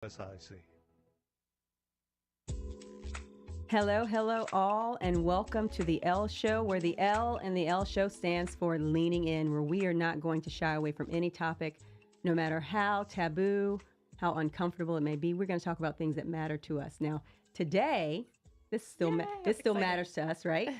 As I see. Hello, hello, all, and welcome to the L Show, where the L in the L Show stands for leaning in, where we are not going to shy away from any topic, no matter how taboo, how uncomfortable it may be. We're going to talk about things that matter to us. Now, today, this still matters to us, right?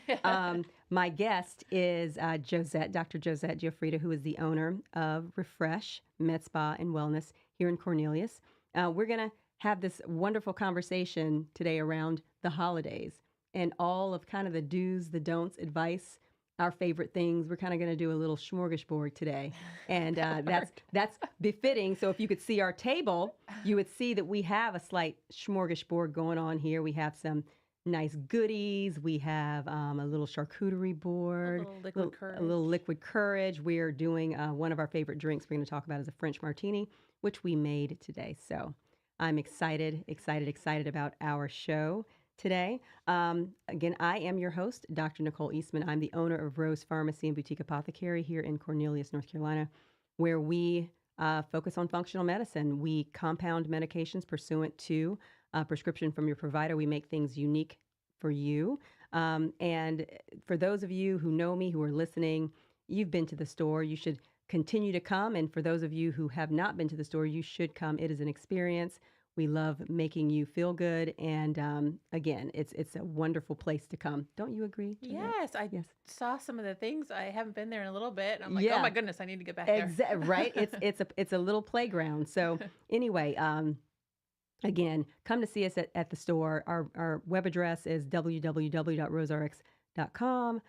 My guest is Josette, Dr. Josette Guifridda, who is the owner of Refresh Med Spa and Wellness here in Cornelius. We're going to have this wonderful conversation today around the holidays and all of kind of the do's, the don'ts, advice, our favorite things. We're kind of going to do a little smorgasbord today, and that's befitting. So if you could see our table, you would see that we have a slight smorgasbord going on here. We have some nice goodies. We have a little charcuterie board, a little liquid courage. We are doing one of our favorite drinks we're going to talk about is a French martini, which we made today. So I'm excited about our show today. Again, I am your host, Dr. Nicole Eastman. I'm the owner of Rose Pharmacy and Boutique Apothecary here in Cornelius, North Carolina, where we focus on functional medicine. We compound medications pursuant to a prescription from your provider. We make things unique for you. And for those of you who know me, who are listening, you've been to the store. You should continue to come. And for those of you who have not been to the store, you should come. It is an experience. We love making you feel good. And again, it's a wonderful place to come. Don't you agree, Jeanette? Yes, I Yes. saw some of the things. I haven't been there in a little bit. I'm like, Yeah. oh my goodness, I need to get back there. Right? It's a little playground. So anyway, again, come to see us at the store. Our web address is www.roserx.com.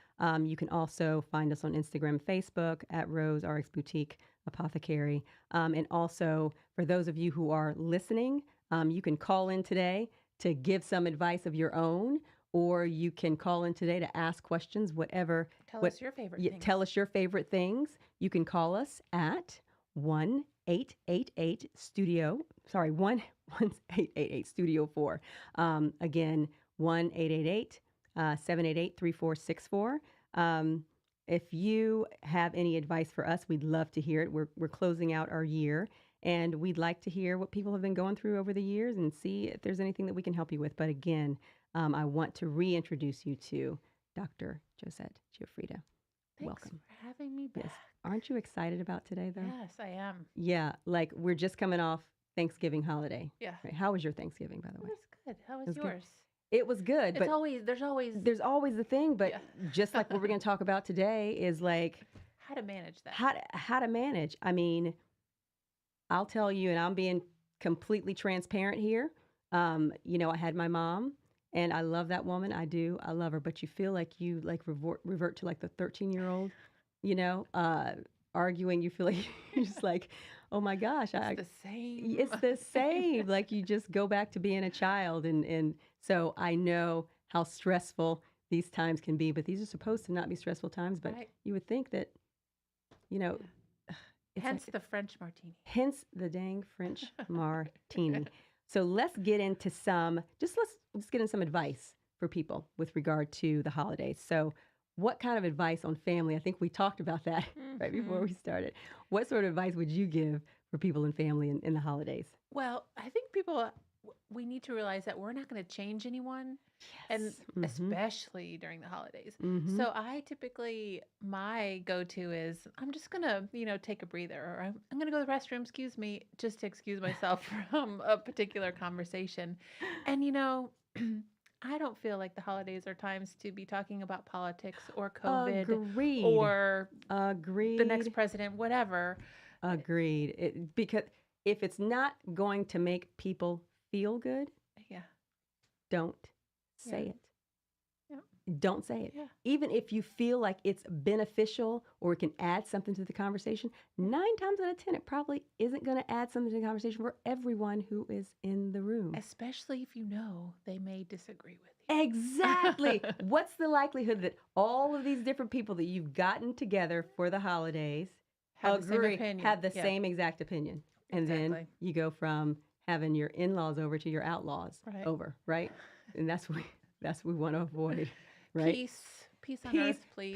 You can also find us on Instagram and Facebook at Rose RX Boutique Apothecary. And also, for those of you who are listening, you can call in today to give some advice of your own, or you can call in today to ask questions, whatever. Tell us your favorite things. Tell us your favorite things. You can call us at 1-888-STUDIO. Sorry, 1-888-STUDIO-4. Again, 1-888-788-3464. If you have any advice for us, we'd love to hear it. We're closing out our year, and we'd like to hear what people have been going through over the years and see if there's anything that we can help you with. But again, I want to reintroduce you to Dr. Josette Guifridda. Thanks Welcome. for having me back. Yes. Aren't you excited about today, though? Yes, I am. Yeah, like we're just coming off Thanksgiving holiday. Yeah. Right? How was your Thanksgiving, by the It way? was good. How was was good. yours? It was good, but There's always there's always the thing. But Yeah. just like what we're going to talk about today is like how to manage that. how to manage. I mean, I'll tell you, and I'm being completely transparent here. I had my mom, and I love that woman. I do. I love her. But you feel like you like revert to like the 13-year-old, arguing. You feel like you're just like, oh my gosh, It's the same. it's the same. Like you just go back to being a child. And so I know how stressful these times can be, but these are supposed to not be stressful times. But Right. you would think that, it's Hence like, the French martini. hence the dang French martini. So let's get into let's get into some advice for people with regard to the holidays. So what kind of advice on family? I think we talked about that right before we started. What sort of advice would you give for people in family in the holidays? Well, I think we need to realize that we're not going to change anyone, and Yes. Mhm. especially during the holidays. Mhm. So I typically, my go-to is I'm just going to, take a breather, or I'm going to go to the restroom, excuse me, just to excuse myself from a particular conversation. And, I don't feel like the holidays are times to be talking about politics or COVID Agreed. or Agreed. the next president, whatever. Agreed. Because if it's not going to make people feel good, Yeah. don't say Yeah. it. Yeah. Don't say it. Yeah. Even if you feel like it's beneficial or it can add something to the conversation, 9 times out of 10, it probably isn't going to add something to the conversation for everyone who is in the room. Especially if they may disagree with you. Exactly. What's the likelihood that all of these different people that you've gotten together for the holidays Have the same opinion. have the Yeah. same exact opinion? And then Exactly. you go from having your in-laws over to your outlaws Right. over, right? And that's what we want to avoid, right? Peace on earth, please.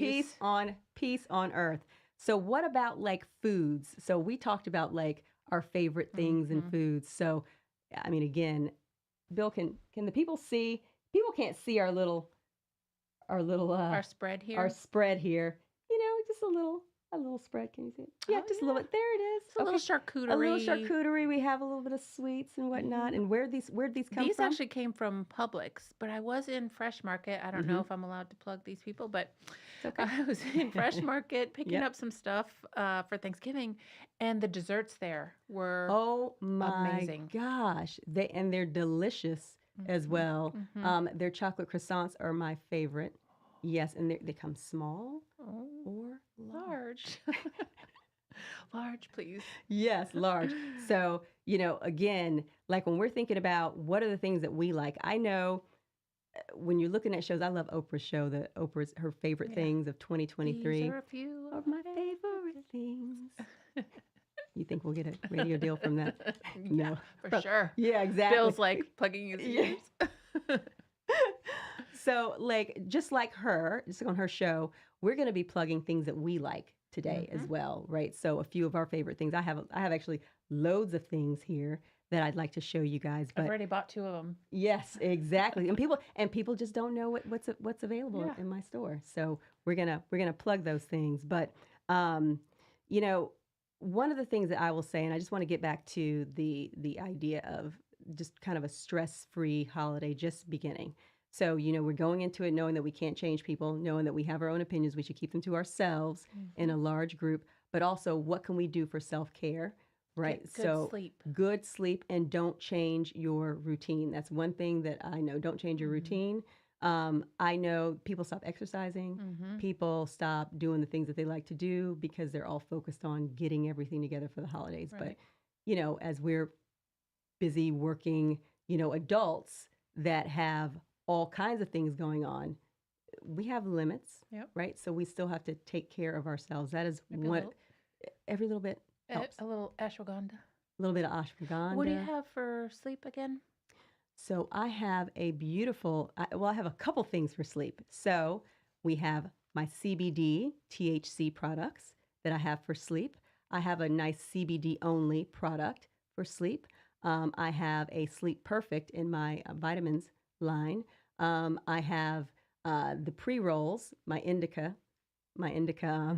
Peace on earth. So what about like foods? So we talked about like our favorite things and Mhm. foods. So I mean, again, Bill, can the people see? People can't see our little Our spread our here. spread here. Just a little spread. Can you see it? Yeah, Oh just a little yeah. bit. There it is. It's a little Okay, a little charcuterie. charcuterie. We have a little bit of sweets and whatnot. Mhm. And where'd these come These from? actually came from Publix, but I was in Fresh Market. I don't know Mm-hmm. if I'm allowed to plug these people, but It's okay. I was in Fresh Market picking Yep. up some stuff for Thanksgiving, and the desserts there were Oh my amazing. gosh. They're delicious as Hmm. well. Hmm. Their chocolate croissants are my favorite. Yes, and they come small Oh, or large. large. Large, please. Yes, large. So, again, like when we're thinking about what are the things that we like, I know when you're looking at shows, I love Oprah's show, Oprah's her favorite Yeah. things of These 2023 are a few of my favorite things. You think we'll get a radio deal from that? Yeah, No. for sure. Yeah, exactly. Bill's like plugging his Yeah. ears. So, like, just like on her show, we're going to be plugging things that we like today as Mhm. well, right? So, a few of our favorite things. I have actually loads of things here that I'd like to show you guys. I've But already bought 2 of them. yes, exactly. And people just don't know what's available Yeah. in my store. So we're gonna plug those things. But um, you know, one of the things that I will say, and I just want to get back to the idea of just kind of a stress-free holiday just beginning. So, we're going into it knowing that we can't change people, knowing that we have our own opinions, we should keep them to ourselves in a Mhm. large group, but also what can we do for self-care, right? Get good So, sleep. good sleep and don't change your routine. That's one thing that I know. Don't change your Mhm. routine. I know people stop exercising. Mhm. People stop doing the things that they like to do because they're all focused on getting everything together for the holidays. But, Right. as we're busy working, adults that have all kinds of things going on, we have limits, Yep. right? So we still have to take care of ourselves. That is Maybe what every little bit helps. a little ashwagandha. A little bit of What do you ashwagandha. have for sleep again? So I have I have a couple things for sleep. So we have my CBD THC products that I have for sleep. I have a nice CBD only product for sleep. I have a Sleep Perfect in my vitamins line. I have the pre rolls, my indica, my indica,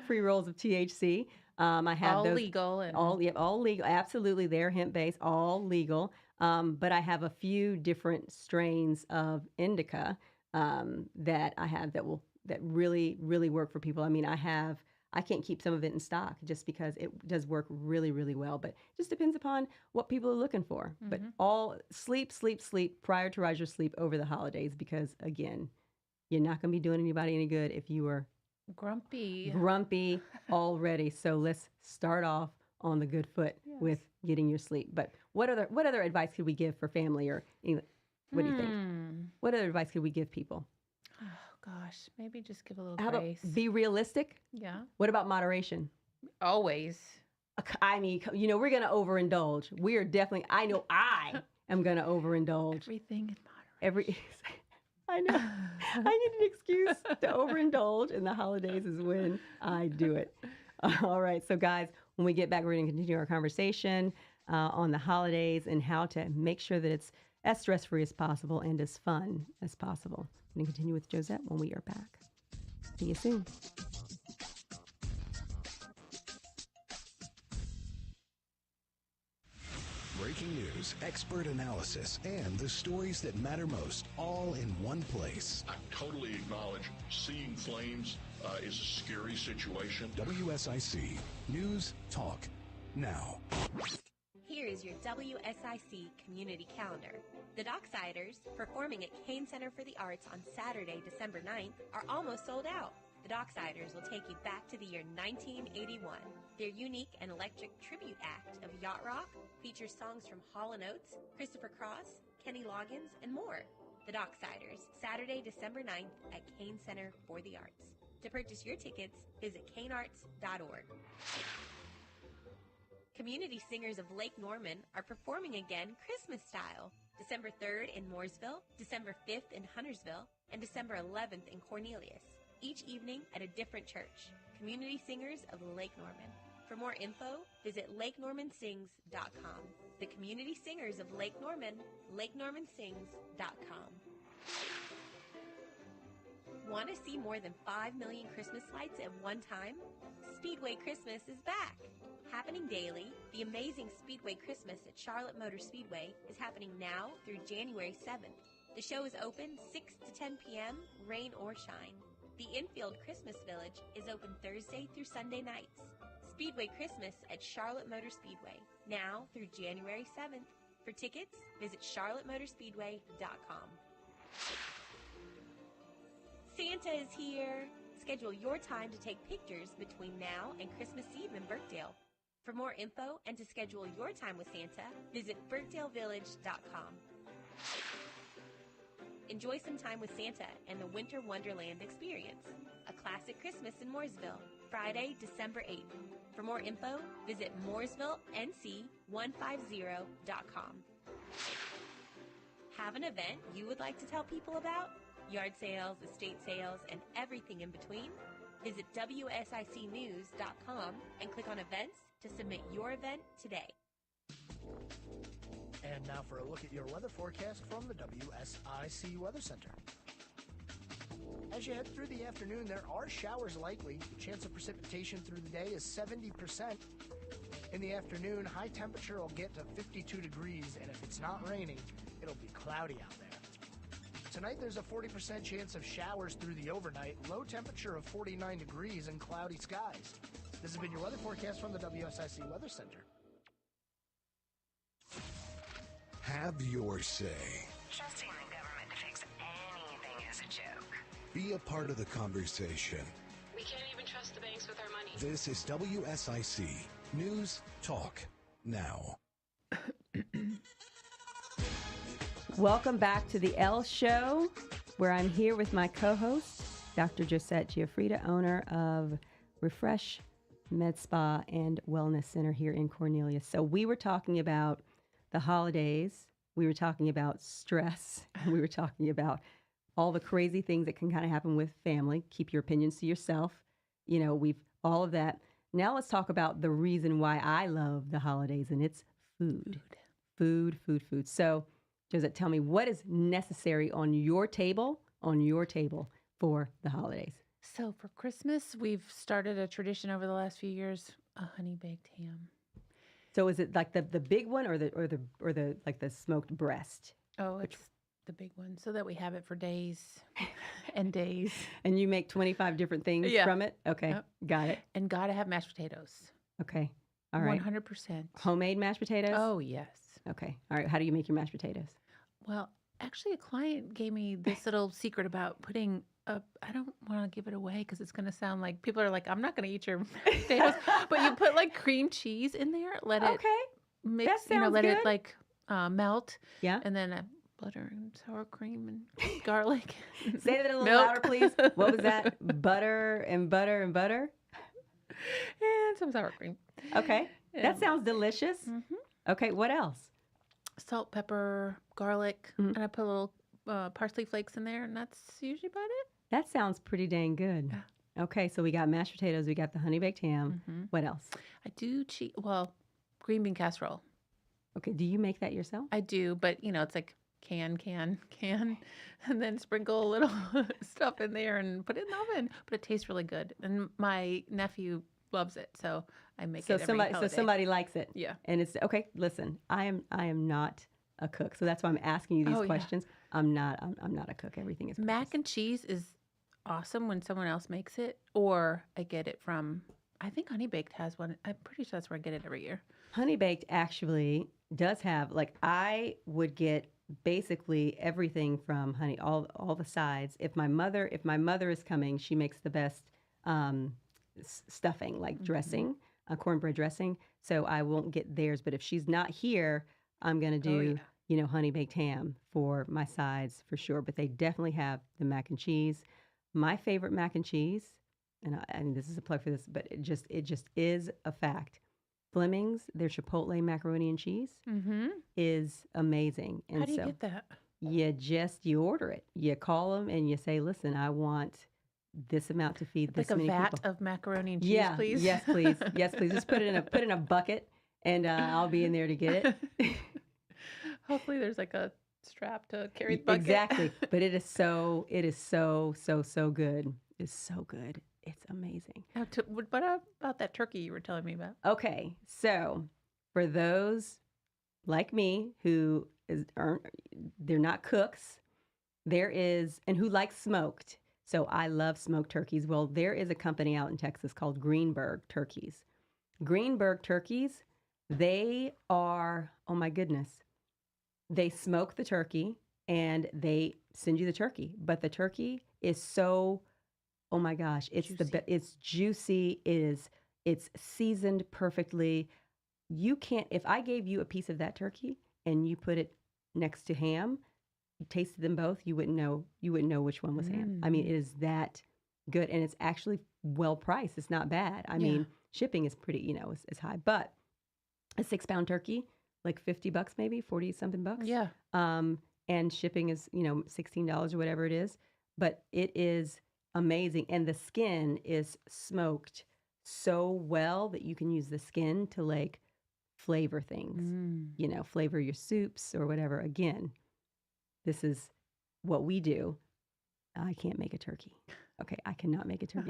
pre rolls of THC. I have All those legal and all, yep, all legal. Absolutely, they're hemp based, all legal. But I have a few different strains of indica that I have that really really work for people. I mean, I can't keep some of it in stock just because it does work really really well. But it just depends upon what people are looking for. But Mhm. all sleep, sleep, sleep. Prioritize your sleep over the holidays because again, you're not going to be doing anybody any good if you are grumpy. grumpy already. So let's start off on the good foot Yes. with getting your sleep. But what other advice could we give for family or what do you think? What other advice could we give people? Oh gosh, maybe just give a little How about grace. be realistic? Yeah. What about moderation? Always. I mean, we're going to overindulge. We are definitely, I know I am going to overindulge. Everything in Every, I know. I moderation. need an excuse to overindulge, and the holidays is when I do it. All right. So, guys, when we get back, we're going to continue our conversation on the holidays and how to make sure that it's as stress free as possible and as fun as possible. We're going to continue with Josette when we are back. See you soon. Breaking news, expert analysis, and the stories that matter most, all in one place. I totally acknowledge seeing flames is a scary situation. WSIC News Talk Now. Here is your WSIC community calendar. The Docksiders, performing at Kane Center for the Arts on Saturday, December 9th, are almost sold out. The Docksiders will take you back to the year 1981. Their unique and electric tribute act of yacht rock features songs from Hall & Oates, Christopher Cross, Kenny Loggins, and more. The Docksiders, Saturday, December 9th at Kane Center for the Arts. To purchase your tickets, visit kanearts.org. Community singers of Lake Norman are performing again Christmas style. December 3rd in Mooresville, December 5th in Huntersville, and December 11th in Cornelius. Each evening at a different church. Community singers of Lake Norman. For more info, visit lakenormansings.com. The community singers of Lake Norman, lakenormansings.com. Want to see more than 5 million Christmas lights at one time? Speedway Christmas is back. Happening daily, the amazing Speedway Christmas at Charlotte Motor Speedway is happening now through January 7th. The show is open 6 to 10 p.m., rain or shine. The Infield Christmas Village is open Thursday through Sunday nights. Speedway Christmas at Charlotte Motor Speedway, now through January 7th. For tickets, visit charlottemotorspeedway.com. Santa is here. Schedule your time to take pictures between now and Christmas Eve in Birkdale. For more info and to schedule your time with Santa, visit birkdalevillage.com. Enjoy some time with Santa and the Winter Wonderland experience, a classic Christmas in Mooresville, Friday, December 8th. For more info, visit mooresvillenc150.com. Have an event you would like to tell people about? Yard sales, estate sales, and everything in between? Visit WSICnews.com and click on events to submit your event today. And now for a look at your weather forecast from the WSIC Weather Center. As you head through the afternoon, there are showers likely. The chance of precipitation through the day is 70%. In the afternoon, high temperature will get to 52 degrees, and if it's not raining, it'll be cloudy out there. Tonight, there's a 40% chance of showers through the overnight, low temperature of 49 degrees and cloudy skies. This has been your weather forecast from the WSIC Weather Center. Have your say. Trusting the government to fix anything is a joke. Be a part of the conversation. We can't even trust the banks with our money. This is WSIC News Talk Now. Welcome back to the Elle Show, where I'm here with my co-host, Dr. Josette Guifridda, owner of Refresh Med Spa and Wellness Center here in Cornelius. So we were talking about the holidays, we were talking about stress, and we were talking about all the crazy things that can kind of happen with family. Keep your opinions to yourself. You know, we've all of that. Now let's talk about the reason why I love the holidays, and it's food. Food. So, Josette, tell me, what is necessary on your table for the holidays? So for Christmas, we've started a tradition over the last few years, a honey baked ham. So is it like the big one or the like the smoked breast? Oh, it's the big one, so that we have it for days and days. And you make 25 different things from it? Okay, got it. And gotta have mashed potatoes. Okay, all right. 100%. Homemade mashed potatoes? Oh, yes. Okay, all right. How do you make your mashed potatoes? Well, actually, a client gave me this little secret about putting I don't want to give it away because it's going to sound like people are like, I'm not going to eat your potatoes. But you put like cream cheese in there, let it mix, that sounds let good. it like melt. Yeah. And then butter and sour cream and garlic. Say that a little milk. louder, please. What was that? Butter and butter and butter? And some sour cream. Okay. That sounds delicious. Mm-hmm. Okay, what else? Salt, pepper, garlic, and I put a little parsley flakes in there, and that's usually about it. That sounds pretty dang good. Yeah. Okay, so we got mashed potatoes, we got the honey baked ham. Mm-hmm. What else? I do green bean casserole. Okay, do you make that yourself? I do, but it's like can, and then sprinkle a little stuff in there and put it in the oven. But it tastes really good, and my nephew loves it, so I make it every holiday. So somebody likes it. Yeah, and it's okay. Listen, I am not a cook, so that's why I'm asking you these questions. Yeah. I'm not a cook. Everything is mac and cheese is awesome when someone else makes it, or I get it from. I think Honey Baked has one. I'm pretty sure that's where I get it every year. Honey Baked actually does have, like, I would get basically everything from Honey, all the sides. If my mother is coming, she makes the best stuffing, like dressing, cornbread dressing. So I won't get theirs. But if she's not here, I'm gonna do Honey Baked ham for my sides for sure. But they definitely have the mac and cheese. My favorite mac and cheese, and this is a plug for this, but it just is a fact. Fleming's, their Chipotle macaroni and cheese is amazing. And how do you get that? You order it. You call them and you say, listen, I want this amount to feed this Like a many vat people. of macaroni and cheese, Yeah, please. yes, please, yes, please. Just put it in a bucket, and I'll be in there to get it. Hopefully there's like a strap to carry the bucket. Exactly. But it is so good. It's so good. It's amazing. Now, what about that turkey you were telling me about? Okay, so for those like me who they're not cooks, and who like smoked. So I love smoked turkeys. Well, there is a company out in Texas called Greenberg Turkeys. Greenberg Turkeys, they are, oh my goodness, they smoke the turkey and they send you the turkey. But the turkey is so, oh my gosh, it's Juicy. It's juicy. It's seasoned perfectly. You can't, if I gave you a piece of that turkey and you put it next to ham, you tasted them both, you wouldn't know which one was ham. I mean, it is that good, and it's actually well priced. It's not bad. I mean, shipping is pretty, is high, but a 6-pound turkey, like $50 maybe, 40 something bucks. Yeah. And shipping is, $16 or whatever it is, but it is amazing, and the skin is smoked so well that you can use the skin to like flavor things, flavor your soups or whatever. Again, this is what we do. I can't make a turkey. Okay, I cannot make a turkey.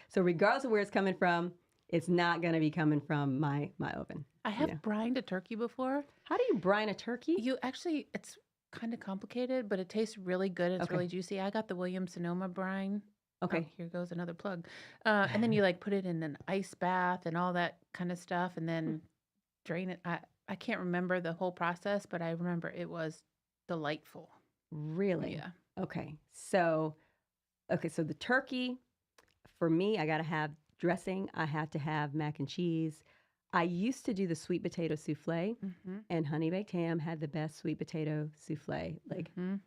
So regardless of where it's coming from, it's not going to be coming from my oven. I have brined a turkey before. How do you brine a turkey? It's kind of complicated, but it tastes really good. It's really juicy. I got the Williams-Sonoma brine. Okay. Oh, here goes another plug. And then you like put it in an ice bath and all that kind of stuff, and then drain it. I can't remember the whole process, but I remember it was delightful. Really? Yeah. Okay. So the turkey, for me, I got to have dressing. I had to have mac and cheese. I used to do the sweet potato souffle, and Honey Baked Ham had the best sweet potato souffle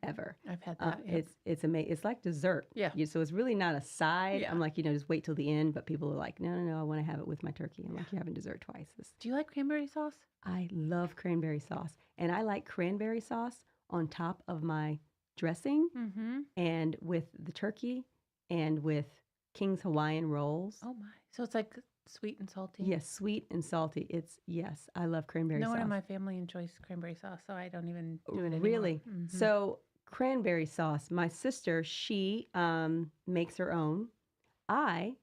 ever. I've had that. Yeah. It's amazing. It's like dessert. Yeah. So it's really not a side. Yeah. I'm like, just wait till the end. But people are like, no, I want to have it with my turkey. I'm like, you're having dessert twice. Do you like cranberry sauce? I love cranberry sauce, and I like cranberry sauce on top of my dressing, and with the turkey, and with King's Hawaiian rolls. Oh my! So it's like sweet and salty. Yes, sweet and salty. Yes, I love cranberry sauce. No one in my family enjoys cranberry sauce, so I don't even do it anymore. Really? So cranberry sauce. My sister, she makes her own. I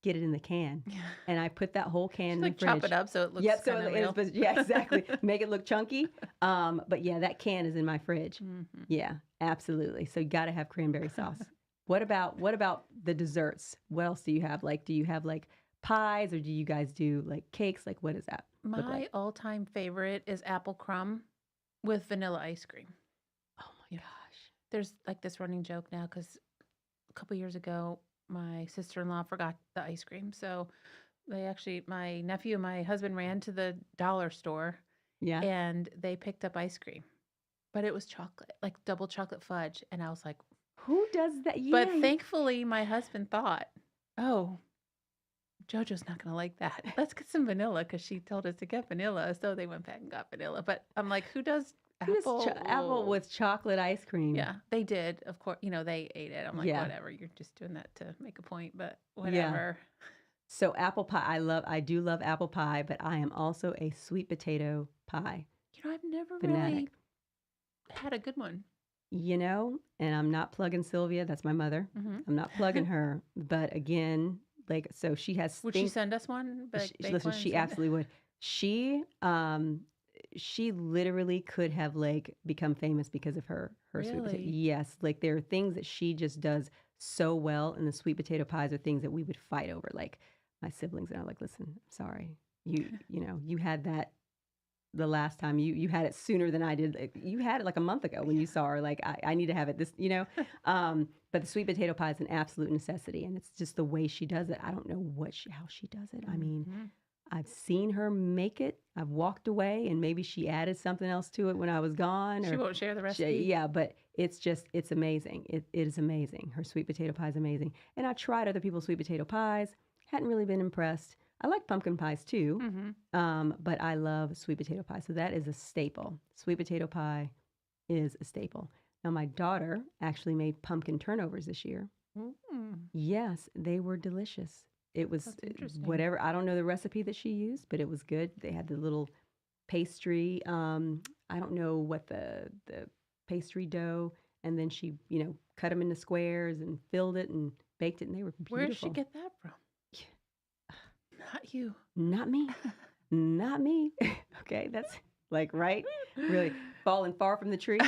get it in the can, and I put that whole can in the fridge. Chop it up so it looks kind of real. Yeah, exactly. Make it look chunky. But yeah, that can is in my fridge. Yeah, absolutely. So you got to have cranberry sauce. What about the desserts? What else do you have? Like, do you have like pies, or do you guys do like cakes? Like, what does that look My like? all-time favorite is apple crumb with vanilla ice cream. Oh my gosh. There's like this running joke now because a couple years ago, my sister-in-law forgot the ice cream. So my nephew and my husband ran to the dollar store and they picked up ice cream. But it was chocolate, like double chocolate fudge. And I was like, who does that? Yeah. But thankfully, my husband thought, oh, JoJo's not going to like that. Let's get some vanilla because she told us to get vanilla. So they went back and got vanilla. But I'm like, who does apple? Apple with chocolate ice cream. Yeah, they did. Of course, they ate it. I'm like, whatever. You're just doing that to make a point, but whatever. Yeah. So apple pie, I do love apple pie, but I am also a sweet potato pie. I've never fanatic. Really had a good one. And I'm not plugging Sylvia. That's my mother. I'm not plugging her. But again, like, so she has. Would she send us one? Listen, she absolutely would. She literally could have like become famous because of her sweet potato. Yes, like there are things that she just does so well, and the sweet potato pies are things that we would fight over. Like my siblings and I, like, listen, I'm sorry, you had that. The last time you had it sooner than I did. You had it like a month ago when you saw her. Like, I need to have it this, but the sweet potato pie is an absolute necessity, and it's just the way she does it. I don't know how she does it. I mean, I've seen her make it. I've walked away, and maybe she added something else to it when I was gone. She won't share the recipe. Yeah, but it's amazing. It is amazing. Her sweet potato pie is amazing. And I tried other people's sweet potato pies. Hadn't really been impressed. I like pumpkin pies too, but I love sweet potato pie. So that is a staple. Sweet potato pie is a staple. Now, my daughter actually made pumpkin turnovers this year. Yes, they were delicious. It was That's interesting. whatever. I don't know the recipe that she used, but it was good. They had the little pastry. I don't know what the pastry dough, and then she, cut them into squares and filled it and baked it, and they were beautiful. Where did she get that from? Not you. Not me. Not me. Okay, that's like really falling far from the tree.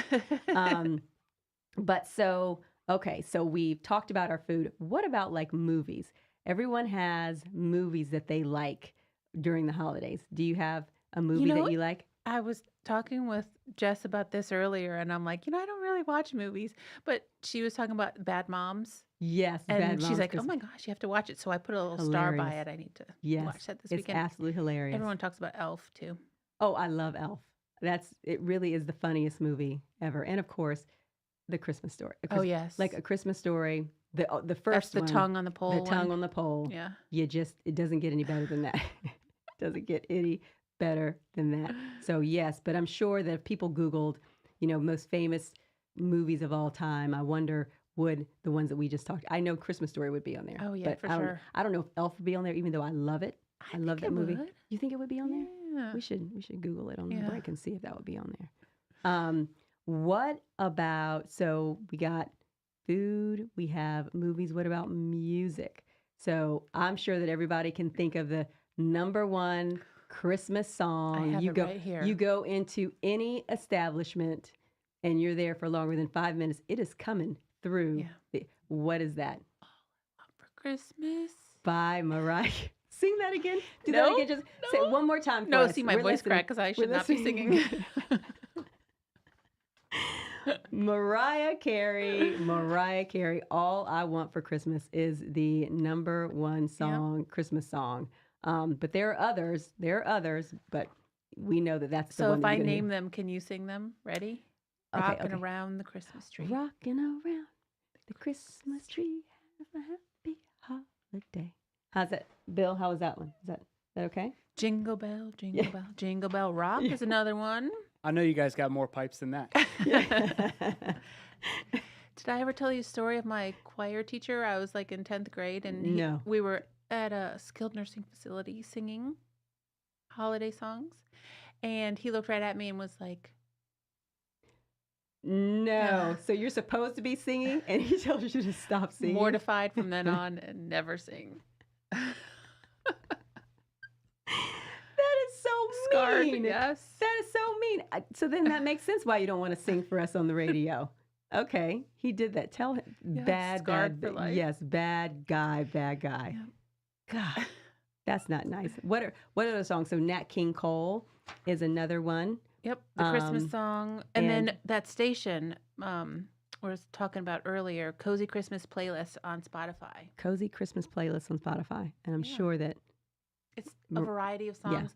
But so, okay, so we've talked about our food. What about like movies? Everyone has movies that they like during the holidays. Do you have a movie that you like? I was talking with Jess about this earlier, and I'm like, I don't really watch movies, but she was talking about Bad Moms. Yes, And Bad she's Moms, like, oh Christmas. my gosh, you have to watch it. So I put a little star by Hilarious. it. I need to Yes, watch that this it's weekend. absolutely hilarious. Everyone talks about Elf too. Oh, I love Elf. It really is the funniest movie ever. And of course, The Christmas Story. Yes. Like A Christmas Story, the That's first the one. tongue on the pole. The tongue on the pole. Yeah. It doesn't get any better than that. It doesn't get any better than that. So yes, but I'm sure that if people Googled, most famous movies of all time, I wonder would the ones that we just talked. I know Christmas Story would be on there. Oh, yeah, but for sure. I don't know if Elf would be on there, even though I love it. I love that movie. Would. You think it would be on there? Yeah. We should Google it on the Yeah. break and see if that would be on there. What about, so we got food, we have movies. What about music? So I'm sure that everybody can think of the number one Christmas song. I have it right here. You go into any establishment and you're there for longer than 5 minutes. It is coming through. Yeah. What is that? For Christmas. By Mariah. Sing that again. Do No, that again. Just say it one more time for No, us. see my We're voice listening. crack because I should We're not be listening. singing. Mariah Carey. All I Want for Christmas is the number one song, Christmas song. But there are others, but we know that that's the So one. if that I you're gonna name hear. them, can you sing them? Ready? Okay, Rocking okay. around the Christmas tree. Rocking around the Christmas tree, have a happy holiday. How's that, Bill? How was that one? Is that okay? Jingle bell, jingle bell, jingle bell rock is another one. I know you guys got more pipes than that. Did I ever tell you a story of my choir teacher? I was like in 10th grade and No. we were at a skilled nursing facility singing holiday songs. And he looked right at me and was like, No. So you're supposed to be singing, and he tells you to stop singing. mortified from then on and never sing. That is so Scarred, mean. yes. That is so mean. So then that makes sense why you don't want to sing for us on the radio. Okay, he did that. Tell him Yeah, scarred for life. Yes, bad guy. Yeah. God, that's not nice. What are the songs? So Nat King Cole is another one. Yep, the Christmas song. And then and- that station we was talking about earlier, Cozy Christmas playlist on Spotify. Cozy Christmas playlist on Spotify, and I'm Yeah. sure that, It's a variety of songs.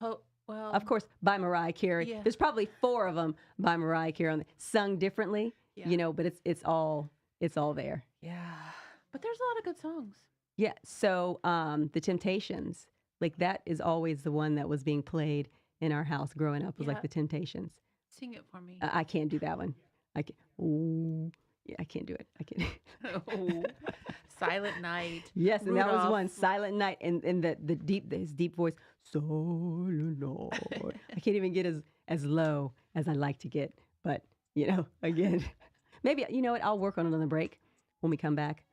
Well, of course, by Mariah Carey. Yeah. There's probably 4 of them by Mariah Carey, sung differently. Yeah. But it's all there. Yeah. But there's a lot of good songs. Yeah. So the Temptations, like that is always the one that was being played in our house growing up, was like Yeah. the Temptations. Sing it for me. I can't do that one. I can't. Ooh, yeah, I can't do it. I can't. Oh, Silent Night. Yes, and that was Rudolph. one, Silent Night, and his deep voice, Silent Night. I can't even get as low as I like to get, but again, maybe what? I'll work on it on the break. When we come back,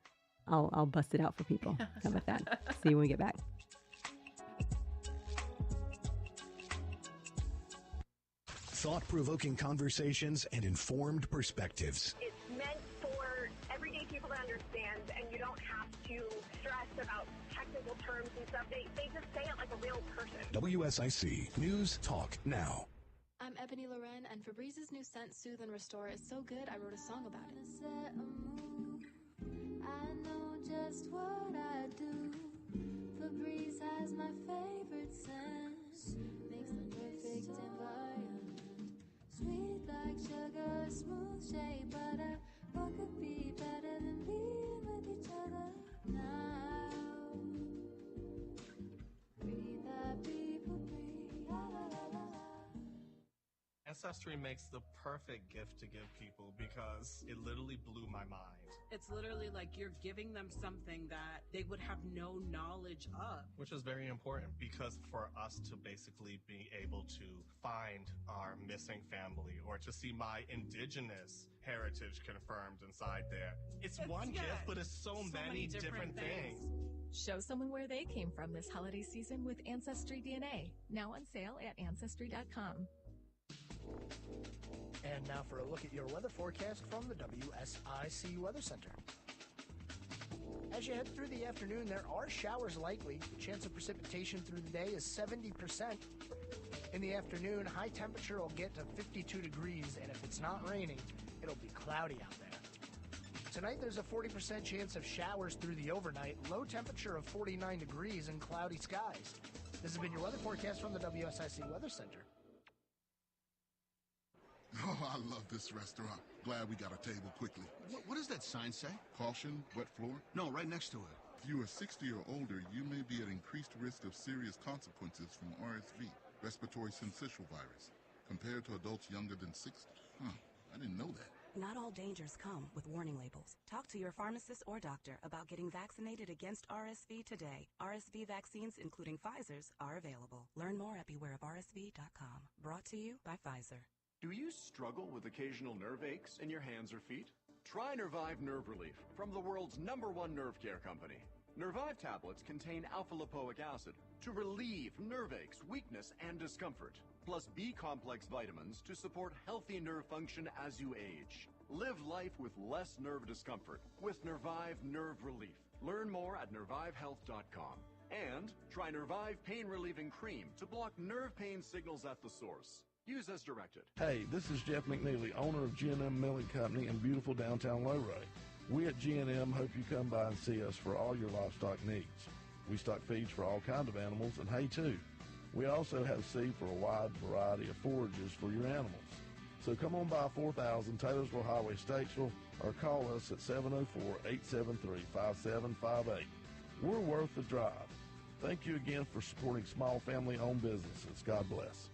I'll bust it out for people. How about that? See you when we get back. Thought-provoking conversations and informed perspectives. It's meant for everyday people to understand, and you don't have to stress about technical terms and stuff. They just say it like a real person. WSIC News Talk Now. I'm Ebony Loren, and Febrez's new scent, Soothe and Restore, is so good I wrote a song about it. I know just what I do. Febreze has my favorite scent. Makes the perfect environment. Sweet like sugar, smooth shea butter. What could be better than being with each other now? Breathe, happy, breathe. La, la, la, la. Ancestry makes the perfect gift to give people because it literally blew my mind. It's literally like you're giving them something that they would have no knowledge of. Which is very important because for us to basically be able to find our missing family or to see my indigenous heritage confirmed inside there. It's one gift, but it's so many different things. Show someone where they came from this holiday season with Ancestry DNA. Now on sale at Ancestry.com. And now for a look at your weather forecast from the WSIC Weather Center. As you head through the afternoon, there are showers likely. The chance of precipitation through the day is 70%. In the afternoon, high temperature will get to 52 degrees, and if it's not raining, it'll be cloudy out there. Tonight, there's a 40% chance of showers through the overnight, low temperature of 49 degrees and cloudy skies. This has been your weather forecast from the WSIC Weather Center. Oh, I love this restaurant. Glad we got a table quickly. What does that sign say? Caution, wet floor? No, right next to it. If you are 60 or older, you may be at increased risk of serious consequences from RSV, respiratory syncytial virus, compared to adults younger than 60. I didn't know that. Not all dangers come with warning labels. Talk to your pharmacist or doctor about getting vaccinated against RSV today. RSV vaccines, including Pfizer's, are available. Learn more at bewareofrsv.com. Brought to you by Pfizer. Do you struggle with occasional nerve aches in your hands or feet? Try Nervive Nerve Relief from the world's #1 nerve care company. Nervive tablets contain alpha-lipoic acid to relieve nerve aches, weakness, and discomfort, plus B-complex vitamins to support healthy nerve function as you age. Live life with less nerve discomfort with Nervive Nerve Relief. Learn more at nervivehealth.com. And try Nervive Pain Relieving Cream to block nerve pain signals at the source. Use as directed. Hey, this is Jeff McNeely, owner of G&M Milling Company in beautiful downtown Lowray. We at G&M hope you come by and see us for all your livestock needs. We stock feeds for all kinds of animals and hay too. We also have seed for a wide variety of forages for your animals. So come on by 4000 Taylorsville Highway, Statesville, or call us at 704-873-5758. We're worth the drive. Thank you again for supporting small family-owned businesses. God bless.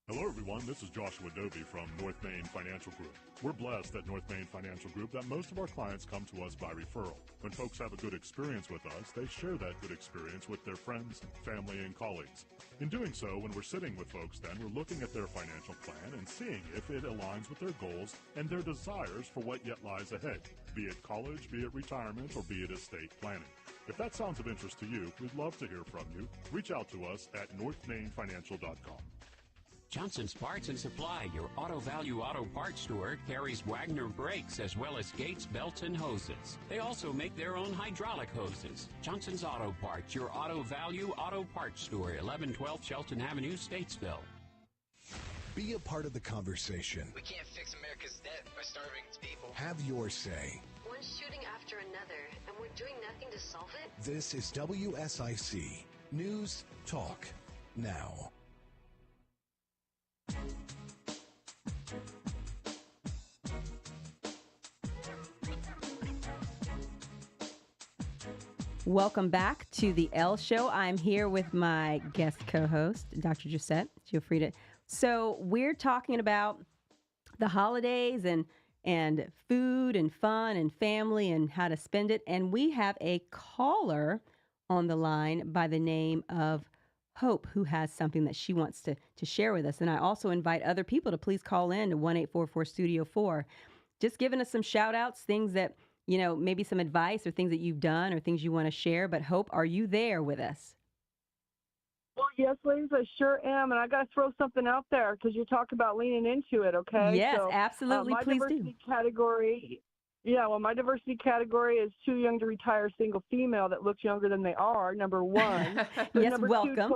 Hello everyone, this is Joshua Dobie from North Main Financial Group. We're blessed at North Main Financial Group that most of our clients come to us by referral. When folks have a good experience with us, they share that good experience with their friends, family, and colleagues. In doing so, when we're sitting with folks then, we're looking at their financial plan and seeing if it aligns with their goals and their desires for what yet lies ahead, be it college, be it retirement, or be it estate planning. If that sounds of interest to you, we'd love to hear from you. Reach out to us at northmainfinancial.com. Johnson's Parts and Supply, your Auto Value Auto Parts store, carries Wagner brakes as well as Gates belts and hoses. They also make their own hydraulic hoses. Johnson's Auto Parts, your Auto Value Auto Parts store, 1112 Shelton Avenue, Statesville. Be a part of the conversation. We can't fix America's debt by starving its people. Have your say. One shooting after another, and we're doing nothing to solve it? This is WSIC News Talk Now. Welcome back to the Elle Show. I'm here with my guest co-host, Dr. Josette, Guifridda. So we're talking about the holidays and food and fun and family and how to spend it. And we have a caller on the line by the name of Hope, who has something that she wants to share with us. And I also invite other people to please call in to 1-844-STUDIO-4. Just giving us some shout outs, things that, you know, maybe some advice or things that you've done or things you want to share. But Hope, are you there with us? Well, yes, ladies, I sure am. And I got to throw something out there because you talk about leaning into it, okay? Yes, so, absolutely. My please diversity do. Category, my diversity category is too young to retire single female that looks younger than they are, number one. Yes, number welcome.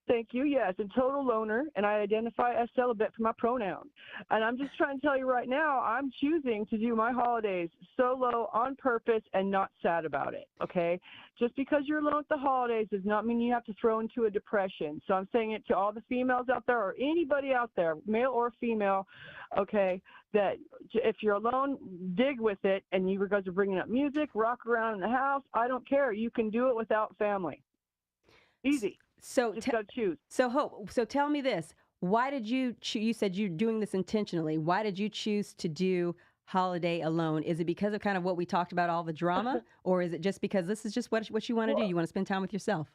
Thank you, yes. And total loner, and I identify as celibate for my pronoun. And I'm just trying to tell you right now, I'm choosing to do my holidays solo on purpose and not sad about it, okay? Just because you're alone at the holidays does not mean you have to throw into a depression. So I'm saying it to all the females out there or anybody out there, male or female, okay, that if you're alone, dig with it. And you guys are bringing up music, rock around in the house, I don't care. You can do it without family. Easy. So Just got to choose. So Hope, so tell me this. Why did you you said you're doing this intentionally. Why did you choose to do holiday alone? Is it because of kind of what we talked about, all the drama, or is it just because this is just what you want to do? You want to spend time with yourself?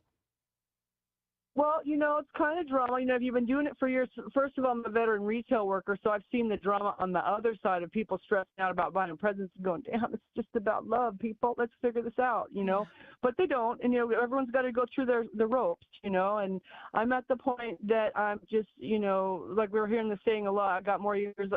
Well, it's kind of drama. If you've been doing it for years, first of all, I'm a veteran retail worker, so I've seen the drama on the other side of people stressing out about buying presents and going, damn, it's just about love, people. Let's figure this out, But they don't, and, everyone's got to go through the ropes, and I'm at the point that I'm just, like we were hearing the saying a lot, I got more years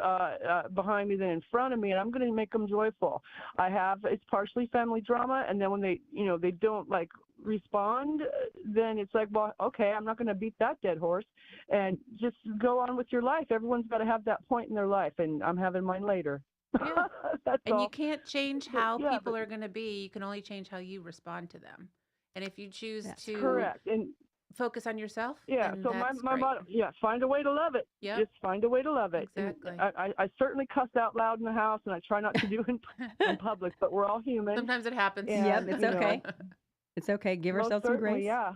behind me than in front of me, and I'm going to make them joyful. It's partially family drama, and then when they, they don't, like, respond, then it's like, well, okay, I'm not going to beat that dead horse, and just go on with your life. Everyone's got to have that point in their life, and I'm having mine later. Yeah. That's and all. you can't change how people are going to be. You can only change how you respond to them. And if you choose to correct and focus on yourself, yeah. So my motto, find a way to love it. Yeah, just find a way to love it. Exactly. I certainly cuss out loud in the house, and I try not to do it in public. But we're all human. Sometimes it happens. Yep, it's okay. It's okay. Give ourselves some grace. Yeah.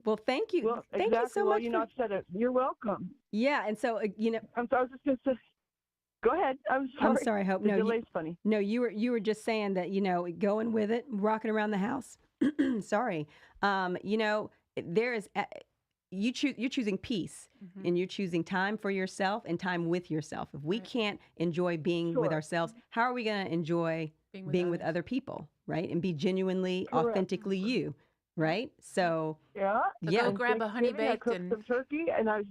Well, thank you. Well, thank you so much. I've said it. You're welcome. Yeah, and so I was just going to say. Go ahead. I'm sorry, Hope. The No, delay's funny. No, you were just saying that going with it, rocking around the house. Sorry. There is you're choosing peace, and you're choosing time for yourself and time with yourself. If we can't enjoy being with ourselves, how are we going to enjoy being with other people, right? And be genuinely, authentically you, right? So yeah. Go grab a honey baked I cooked some turkey, and I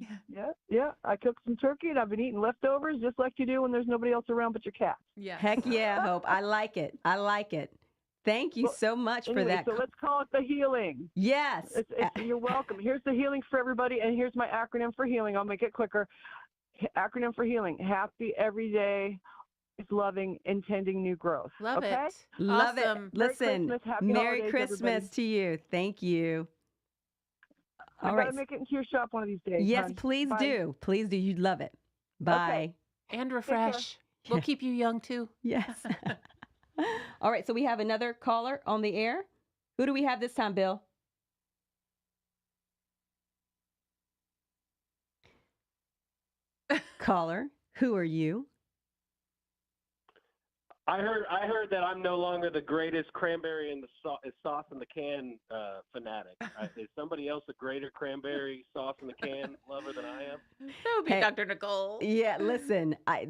cooked some turkey, and I've been eating leftovers just like you do when there's nobody else around but your cat. Yeah. Heck yeah, Hope. I like it. Thank you so much for that. So let's call it the healing. Yes. You're welcome. Here's the healing for everybody, and here's my acronym for healing. I'll make it quicker. Acronym for healing: happy every day. It's loving, intending new growth. Love it. Love awesome. it. Listen, Merry holidays, Christmas everybody. to you. Thank you. I gotta make it into your shop one of these days. Yes, hon. please Bye. do. Please do. You'd love it. Bye. Okay. And refresh. We'll keep you young too. Yes. All right. So we have another caller on the air. Who do we have this time, Bill? Caller, who are you? I heard that I'm no longer the greatest cranberry in the sauce in the can fanatic. Is somebody else a greater cranberry sauce in the can lover than I am? That would be Dr. Nicole. Yeah, listen, I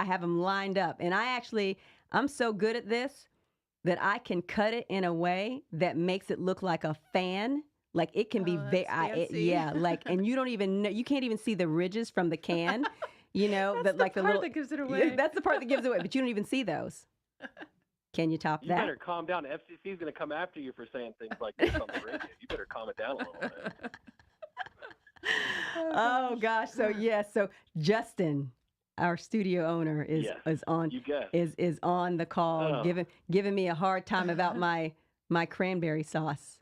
have them lined up, and I'm so good at this that I can cut it in a way that makes it look like a fan. Like it can be and you don't even know, you can't even see the ridges from the can. That's the part that gives it away. Yeah, that's the part that gives it away, but you don't even see those. Can you top that? You better calm down. FCC is going to come after you for saying things like this on the radio. You better calm it down a little bit. Oh gosh. So Justin, our studio owner, is on the call, giving me a hard time about my cranberry sauce.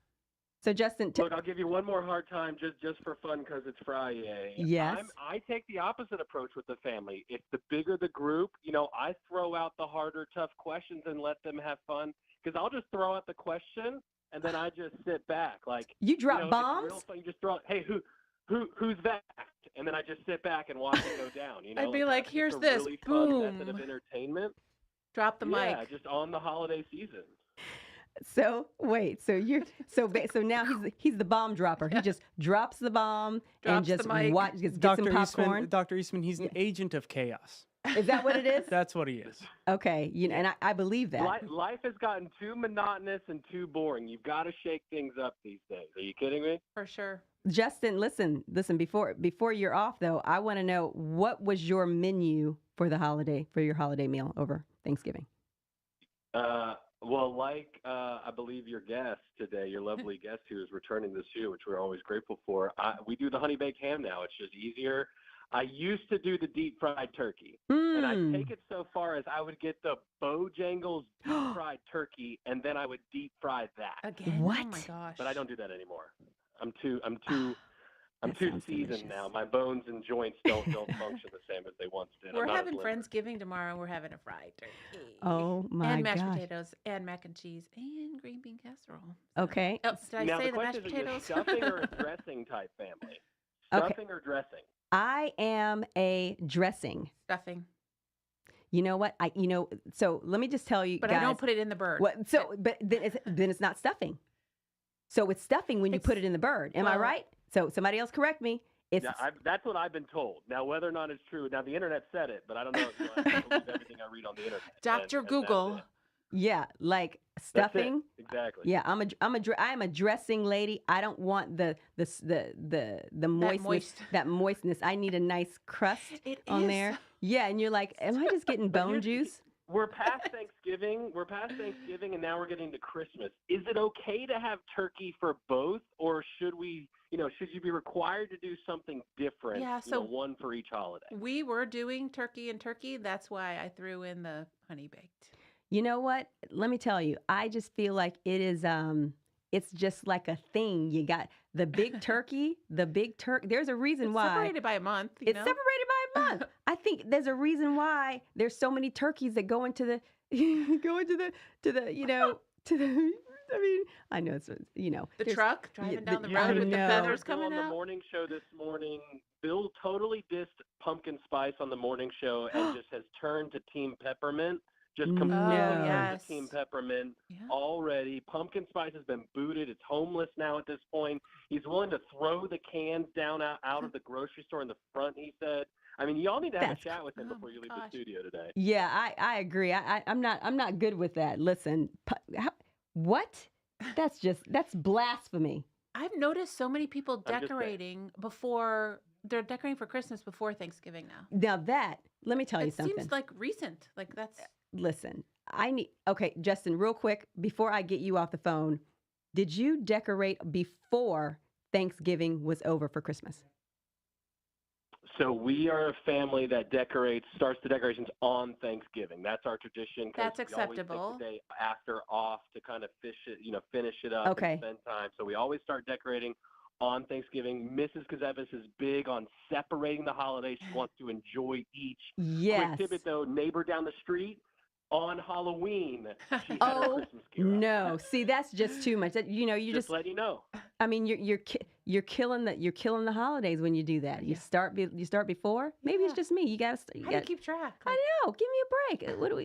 So Justin, look, I'll give you one more hard time just for fun because it's Friday. Yes. I take the opposite approach with the family. If the bigger the group, I throw out the harder, tough questions and let them have fun. Because I'll just throw out the question and then I just sit back. Like you drop bombs. It's real fun. You just throw, hey, who's that? And then I just sit back and watch it go down. I'd be like, here's this, really boom, fun method of entertainment. Drop the mic. Yeah, just on the holiday season. So wait, so now he's the bomb dropper. He just drops the bomb and just gets some popcorn. Dr. Eastman, he's an agent of chaos. Is that what it is? That's what he is. Okay, and I believe that. Life has gotten too monotonous and too boring. You've got to shake things up these days. Are you kidding me? For sure. Justin, listen. Before you're off though, I want to know what was your menu for your holiday meal over Thanksgiving. Well, I believe your guest today, your lovely guest who is returning this year, which we're always grateful for, we do the honey baked ham now. It's just easier. I used to do the deep fried turkey, and I take it so far as I would get the Bojangles deep fried turkey, and then I would deep fry that. Again? What? Oh my gosh! But I don't do that anymore. I'm I'm too seasoned now. My bones and joints don't function the same as they once did. We're having Friendsgiving tomorrow. We're having a fried turkey. Oh my And mashed gosh. potatoes and mac and cheese and green bean casserole. Okay. Oh, did I now say the the mashed question is, are you a potatoes? stuffing or a dressing type family? Okay. Stuffing or dressing? I am a dressing. Stuffing. You know what? So let me just tell you, But guys. I don't put it in the bird. But then it's not stuffing. So it's stuffing when you put it in the bird. Am I right? So somebody else correct me. That's what I've been told. Now, whether or not it's true, now the internet said it, but I don't know if I believe everything I read on the internet. Dr. Google. Yeah, like stuffing. Exactly. Yeah, I am a dressing lady. I don't want the moistness, that moistness. I need a nice crust on there. Yeah, and you're like, am I just getting bone juice? We're past Thanksgiving. And now we're getting to Christmas. Is it okay to have turkey for both, or should we? Should you be required to do something different? Yeah, so one for each holiday. We were doing turkey and turkey. That's why I threw in the honey baked. You know what? Let me tell you. I just feel like it is. It's just like a thing. You got the big turkey. There's a reason why. Separated by a month. It's separated by a month. I think there's a reason why there's so many turkeys that go into the I mean, I know it's the truck driving down the road with the feathers coming out. On the morning show this morning, Bill totally dissed pumpkin spice on the morning show and just has turned to Team Peppermint. Just completely to Team Peppermint already. Pumpkin spice has been booted. It's homeless now at this point. He's willing to throw the cans down out of the grocery store in the front, he said. I mean, y'all need to have a chat with him before you leave the studio today. Yeah, I agree. I'm not good with that. Listen, what? That's blasphemy. I've noticed so many people decorating they're decorating for Christmas before Thanksgiving now. Now let me tell you something. It seems like recent. Like that's. Listen, Justin, real quick, before I get you off the phone, did you decorate before Thanksgiving was over for Christmas? So we are a family that starts the decorations on Thanksgiving. That's our tradition. That's acceptable. We always take the day after off to kind of finish it up and spend time. So we always start decorating on Thanksgiving. Mrs. Kazevis is big on separating the holidays. She wants to enjoy each. Yes. Quick tidbit though, neighbor down the street, on Halloween, she had a Christmas carol. No, see, that's just too much. You just let you know. I mean, you're killing the holidays when you do that. You start before. Maybe it's just me. You got to. How do you keep track? I know. Give me a break. What do we?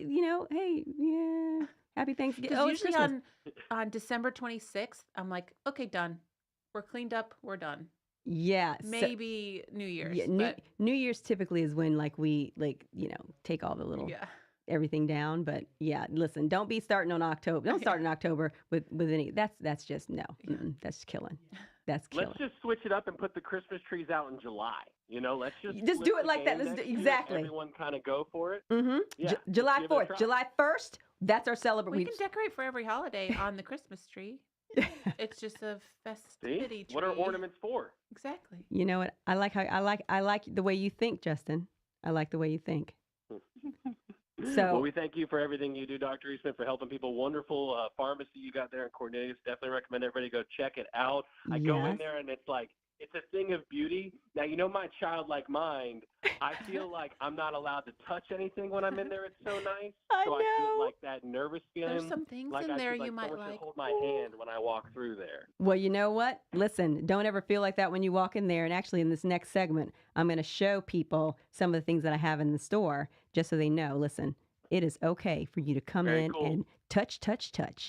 Hey, yeah. Happy Thanksgiving. Because usually on December 26th, I'm like, okay, done. We're cleaned up. We're done. Yeah. Maybe New Year's. Yeah, New Year's typically is when we take all the little. Yeah. Everything down, but yeah, listen, don't be starting on October. Don't start in October with any. That's just no. That's killing. That's killing. Let's just switch it up and put the Christmas trees out in July. Let's just do it like that. Let's exactly. Everyone kind of go for it. Mm-hmm. Yeah, July 4th, July 1st. That's our celebration. We can decorate for every holiday on the Christmas tree. It's just a festivity tree. What are ornaments for? Exactly. You know what? I like the way you think, Justin. I like the way you think. Well, we thank you for everything you do, Dr. Eastman, for helping people. Wonderful pharmacy you got there in Cornelius. Definitely recommend everybody go check it out. I go in there and it's a thing of beauty. Now, my childlike mind, I feel like I'm not allowed to touch anything when I'm in there. It's so nice. I feel like that nervous feeling. There's some things in there you might someone like. Should hold my hand when I walk through there. Well, you know what? Listen, don't ever feel like that when you walk in there. And actually, in this next segment, I'm going to show people some of the things that I have in the store just so they know. Listen, it is okay for you to come in and touch.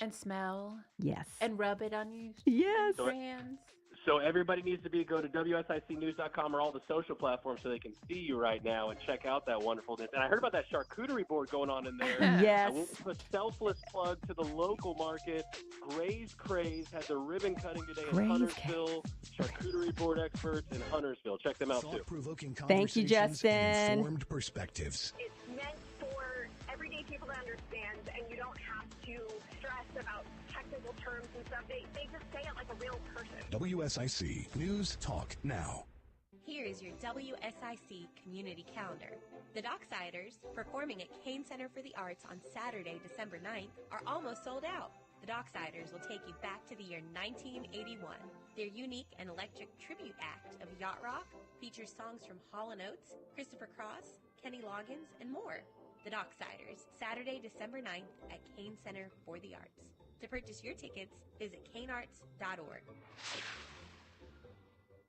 And smell. Yes. And rub it on you. Yes. Hands. So everybody needs to go to WSICnews.com or all the social platforms so they can see you right now and check out that wonderfulness. And I heard about that charcuterie board going on in there. Yes. I will put a selfless plug to the local market. Gray's Craze has a ribbon cutting today in Huntersville. Charcuterie board experts in Huntersville. Check them out too. Thank you, Justin. Informed perspectives. It's meant for everyday people to understand, and you don't have to stress about technical terms and stuff. They just say it like a real person. WSIC News Talk Now. Here is your WSIC community calendar. The Docksiders, performing at Kane Center for the Arts on Saturday, December 9th, are almost sold out. The Docksiders will take you back to the year 1981. Their unique and electric tribute act of yacht rock features songs from Hall & Oates, Christopher Cross, Kenny Loggins, and more. The Docksiders, Saturday, December 9th at Kane Center for the Arts. To purchase your tickets, visit kanearts.org.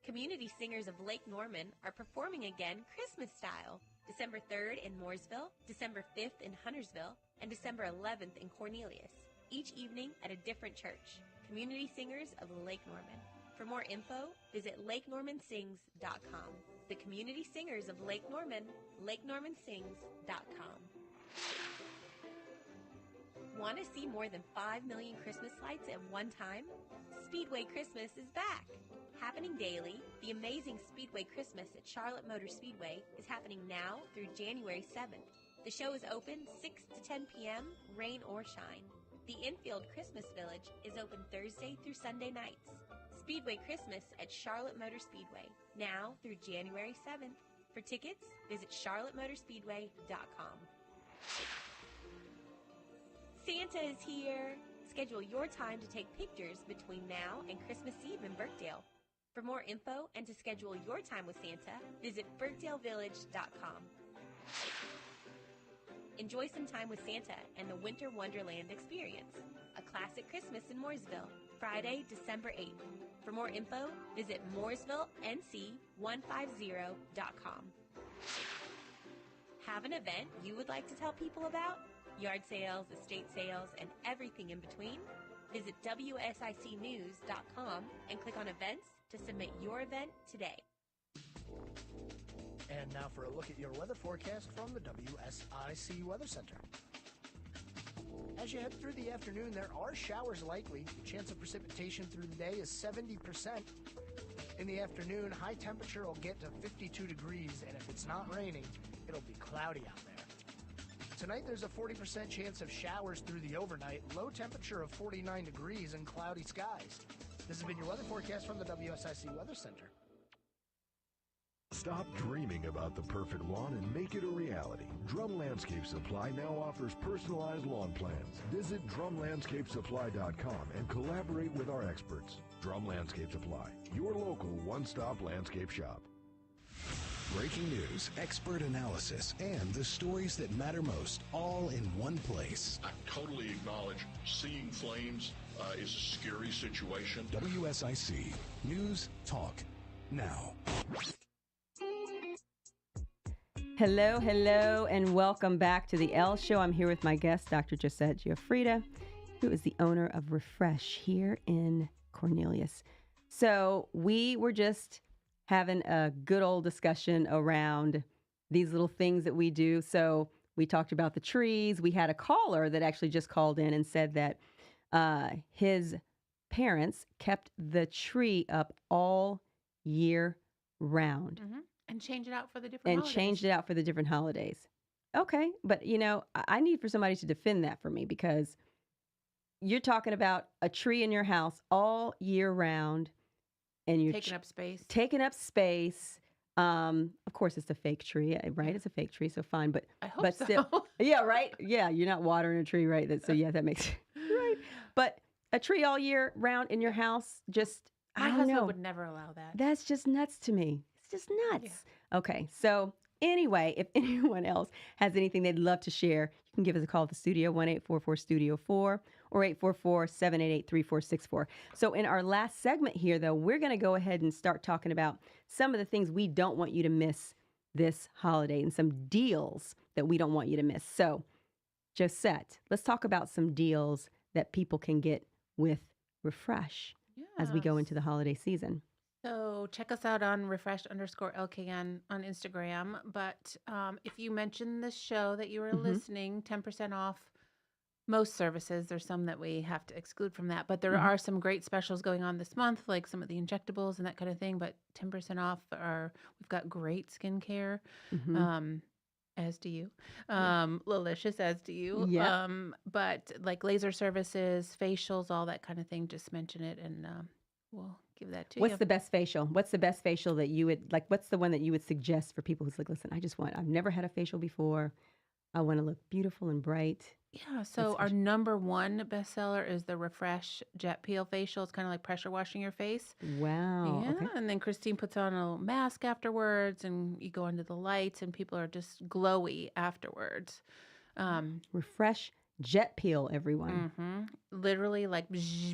Community Singers of Lake Norman are performing again Christmas style. December 3rd in Mooresville, December 5th in Huntersville, and December 11th in Cornelius. Each evening at a different church. Community Singers of Lake Norman. For more info, visit lakenormansings.com. The Community Singers of Lake Norman, lakenormansings.com. Want to see more than 5 million Christmas lights at one time? Speedway Christmas is back. Happening daily, the amazing Speedway Christmas at Charlotte Motor Speedway is happening now through January 7th. The show is open 6 to 10 p.m., rain or shine. The Infield Christmas Village is open Thursday through Sunday nights. Speedway Christmas at Charlotte Motor Speedway, now through January 7th. For tickets, visit charlottemotorspeedway.com. Santa is here! Schedule your time to take pictures between now and Christmas Eve in Birkdale. For more info and to schedule your time with Santa, visit birkdalevillage.com. Enjoy some time with Santa and the Winter Wonderland experience. A classic Christmas in Mooresville, Friday, December 8th. For more info, visit mooresvillenc150.com. Have an event you would like to tell people about? Yard sales, estate sales, and everything in between? Visit WSICnews.com and click on events to submit your event today. And now for a look at your weather forecast from the WSIC Weather Center. As you head through the afternoon, there are showers likely. The chance of precipitation through the day is 70%. In the afternoon, high temperature will get to 52 degrees, and if it's not raining, it'll be cloudy out there. Tonight, there's a 40% chance of showers through the overnight, low temperature of 49 degrees and cloudy skies. This has been your weather forecast from the WSIC Weather Center. Stop dreaming about the perfect lawn and make it a reality. Drum Landscape Supply now offers personalized lawn plans. Visit drumlandscapesupply.com and collaborate with our experts. Drum Landscape Supply, your local one-stop landscape shop. Breaking news, expert analysis, and the stories that matter most, all in one place. I totally acknowledge seeing flames is a scary situation. WSIC, News, Talk, Now. Hello, hello, and welcome back to the Elle Show. I'm here with my guest, Dr. Josette Guifridda, who is the owner of Refresh here in Cornelius. So we were just having a good old discussion around these little things that we do. So we talked about the trees. We had a caller that actually just called in and said that his parents kept the tree up all year round. Mm-hmm. And change it out for the different holidays. Changed it out for the different holidays. Okay, but I need for somebody to defend that for me, because you're talking about a tree in your house all year round, and you're taking up space. Of course, it's a fake tree, right? It's a fake tree, so fine. But I hope so. Still, yeah, right. Yeah, you're not watering a tree, right? So yeah, that makes right. But a tree all year round in your house, My husband would never allow that. That's just nuts to me. Just nuts. Yeah. Okay. So anyway, if anyone else has anything they'd love to share, you can give us a call at the studio, 1-844-STUDIO-4 or 844-788-3464. So in our last segment here, though, we're going to go ahead and start talking about some of the things we don't want you to miss this holiday and some deals that we don't want you to miss. So Josette, let's talk about some deals that people can get with Refresh as we go into the holiday season. So check us out on refresh_LKN on Instagram. But if you mention this show that you were listening, 10% off most services. There's some that we have to exclude from that. But there are some great specials going on this month, like some of the injectables and that kind of thing. But 10% off we've got great skincare. As do you. Lilicious, as do you. Yeah. But like laser services, facials, all that kind of thing, just mention it and we'll give that to you. What's the best facial? What's the best facial that you would like? What's the one that you would suggest for people who's like, listen, I've never had a facial before. I want to look beautiful and bright. Yeah, so our number one bestseller is the Refresh Jet Peel Facial. It's kind of like pressure washing your face. Wow. Yeah, Okay. and then Christine puts on a mask afterwards, and you go under the lights, and people are just glowy afterwards. Refresh Jet Peel, everyone. Literally like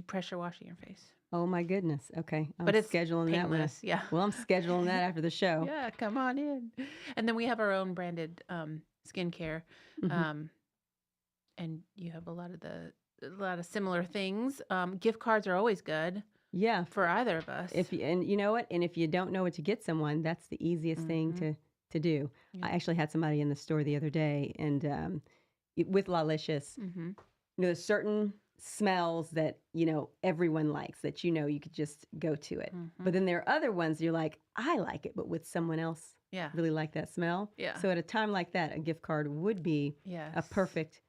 pressure washing your face. Oh my goodness. Okay. I'm But it's scheduling that one. painless, yeah. Well, I'm scheduling that after the show. Yeah, come on in. And then we have our own branded skincare. And you have a lot of similar things. Gift cards are always good. Yeah. For either of us. And you know what? And if you don't know what to get someone, that's the easiest thing to do. I actually had somebody in the store the other day, and with Lalicious, there's certain smells that everyone likes that you could just go to it. But then there are other ones you're like, I like it, but would someone else really like that smell? Yeah. So at a time like that, a gift card would be a perfect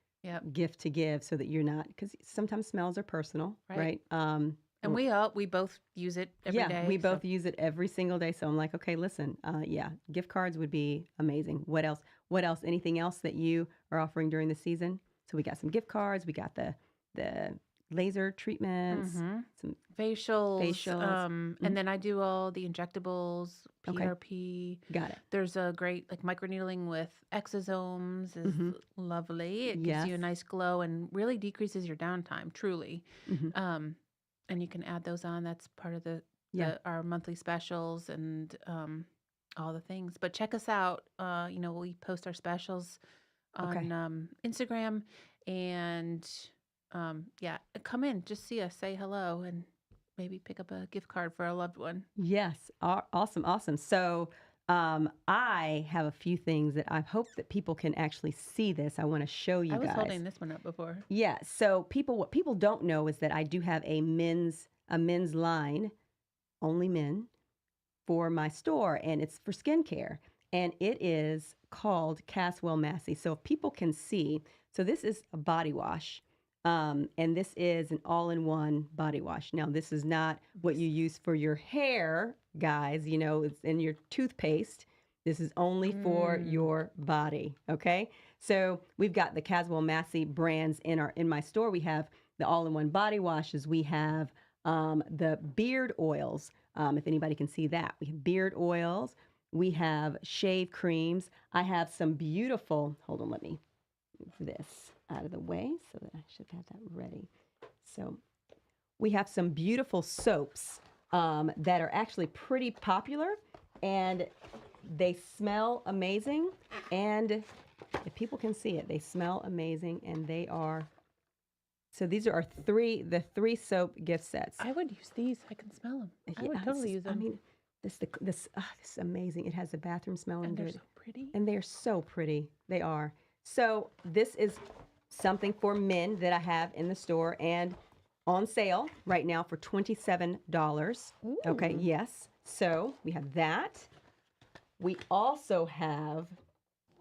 gift to give, so that you're not, because sometimes smells are personal, right? And we both use it every day. Yeah, we both use it every single day. So I'm like, okay, listen, gift cards would be amazing. What else? Anything else that you are offering during the season? So we got some gift cards. We got the laser treatments, some facials. And then I do all the injectables, PRP. Got it. There's a great microneedling with exosomes is lovely. It gives you a nice glow and really decreases your downtime, truly. And you can add those on. That's part of our monthly specials and all the things. But check us out. We post our specials on Instagram, and come in, just see us, say hello, and maybe pick up a gift card for a loved one. Yes. Awesome. So I have a few things that I hope that people can actually see this. I want to show you guys. I was holding this one up before. Yeah. So what people don't know is that I do have a men's line, only men, for my store, and it's for skincare, and it is called Caswell Massey. So if people can see, so this is a body wash. And this is an all-in-one body wash. Now, this is not what you use for your hair, guys. It's in your toothpaste. This is only for your body, okay? So we've got the Caswell Massey brands in my store. We have the all-in-one body washes. We have the beard oils, if anybody can see that. We have beard oils. We have shave creams. I have some beautiful, hold on, let me move this out of the way so that I should have that ready. So we have some beautiful soaps that are actually pretty popular, and they smell amazing. And if people can see it, they smell amazing, and they are. So these are the three soap gift sets. I would use these. I can smell them. I would totally use them. I mean, this is amazing. It has a bathroom smell, and they're so pretty. And they're so pretty. They are. So this is something for men that I have in the store and on sale right now for $27. Ooh. Okay, yes. So we have that. We also have,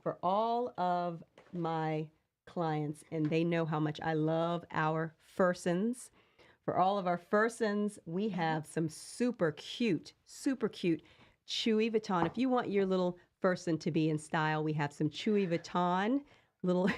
for all of my clients, and they know how much I love our fursons. For all of our fursons, we have some super cute Chewy Vuitton. If you want your little furson to be in style, we have some Chewy Vuitton little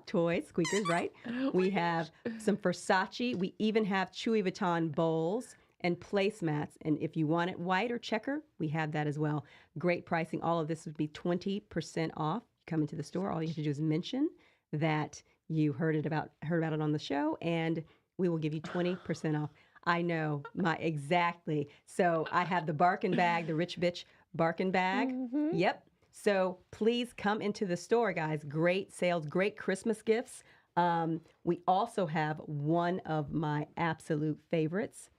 toys, squeakers, right? We have some Versace. We even have Chewy Vuitton bowls and placemats. And if you want it white or checker, we have that as well. Great pricing. All of this would be 20% off. You come into the store, all you have to do is mention that you heard about it on the show, and we will give you 20% off. I know, exactly. So I have the Barkin bag, the Rich Bitch Barkin bag. Yep. So please come into the store, guys. Great sales, great Christmas gifts. We also have one of my absolute favorites.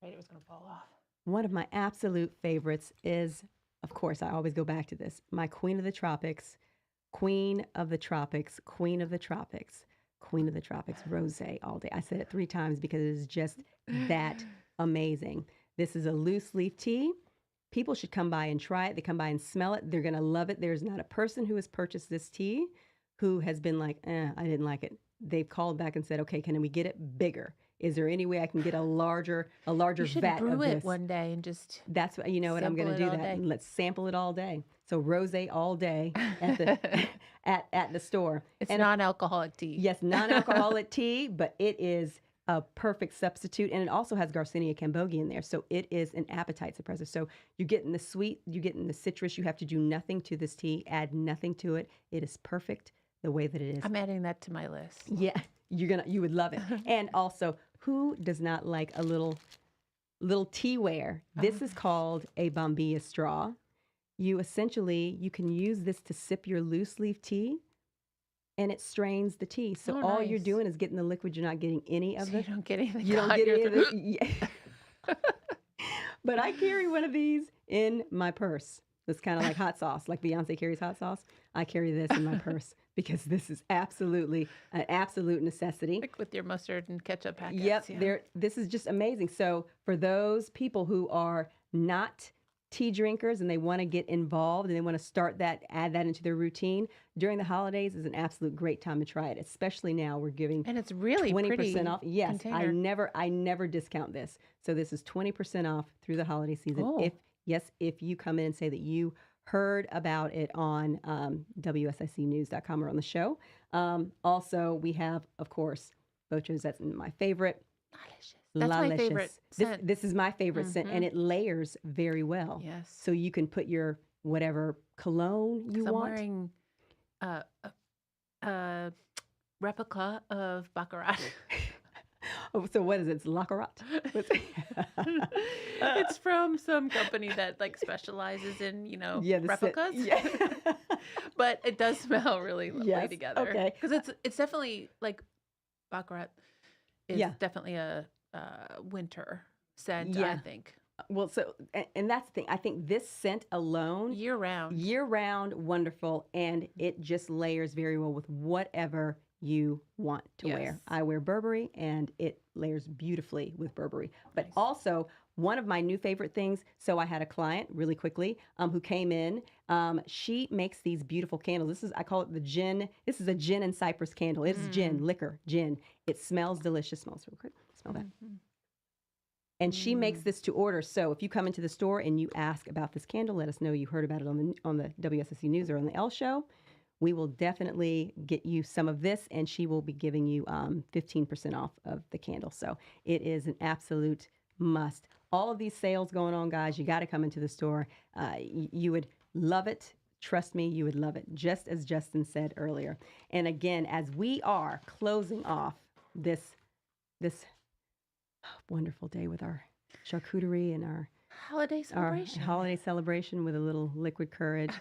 Right, it was going to fall off. One of my absolute favorites is, of course, I always go back to this, my Queen of the Tropics, Queen of the Tropics, Queen of the Tropics, Queen of the Tropics, Rosé all day. I said it 3 times because it is just that amazing. This is a loose leaf tea. People should come by and try it. They come by and smell it. They're going to love it. There's not a person who has purchased this tea who has been like, I didn't like it. They've called back and said, okay, can we get it bigger? is there any way I can get a larger You should vat brew of it this? one day and just That's what, you know what, I'm going to sample do it all that. day. And let's sample it all day. So rosé all day at the at the store. It's And non-alcoholic tea. yes, non-alcoholic tea, but it is a perfect substitute, and it also has Garcinia cambogia in there, so it is an appetite suppressor. So you're getting the sweet, you're getting the citrus. You have to do nothing to this tea, add nothing to it. It is perfect the way that it is. I'm adding that to my list. Yeah, you would love it. And also, who does not like a little teaware? This is called a bombilla straw. You can use this to sip your loose leaf tea, and it strains the tea. So all you're nice. doing is getting the liquid. You're not getting any of So the. you don't get anything. You don't caught get in any your of the. throat. Yeah. But I carry one of these in my purse. It's kind of like hot sauce, like Beyonce carries hot sauce. I carry this in my purse because this is absolutely an absolute necessity. Like with your mustard and ketchup packets. Yep, yeah. this is just amazing. So for those people who are not tea drinkers and they want to get involved and they want to add that into their routine during the holidays is an absolute great time to try it. Especially now we're giving And it's really 20% pretty off. Yes, container. I never discount this. So this is 20% off through the holiday season. Oh. If you come in and say that you heard about it on WSICnews.com or on the show. Also, we have, of course, both Josette's my favorite. That's my Lalicious. favorite scent. This is my favorite scent, and it layers very well. Yes. So you can put your whatever cologne you 'Cause I'm want. wearing a replica of Baccarat. Oh, so what is it? It's Lacquerat? It's from some company that like specializes in, the scent- replicas. yeah. But it does smell really lovely Yes, together. okay. Because it's definitely like Baccarat is Yeah. definitely a winter scent, Yeah. I think. Well, so, and that's the thing. I think this scent alone, Year round, wonderful, and it just layers very well with whatever you want to wear. Yes. I wear Burberry, and it layers beautifully with Burberry. But also, one of my new favorite things, so I had a client really quickly who came in. She makes these beautiful candles. I call it the gin. This is a gin and cypress candle. It's gin, liquor, gin. It smells delicious. Smells real quick. Smell that. And she makes this to order. So if you come into the store and you ask about this candle, let us know you heard about it on the WSSC News or on the L Show. We will definitely get you some of this, and she will be giving you 15% off of the candle. So it is an absolute must. All of these sales going on, guys. You got to come into the store. You would love it. Trust me, you would love it, just as Justin said earlier. And again, as we are closing off this wonderful day with our charcuterie and our holiday celebration. Our holiday celebration with a little liquid courage.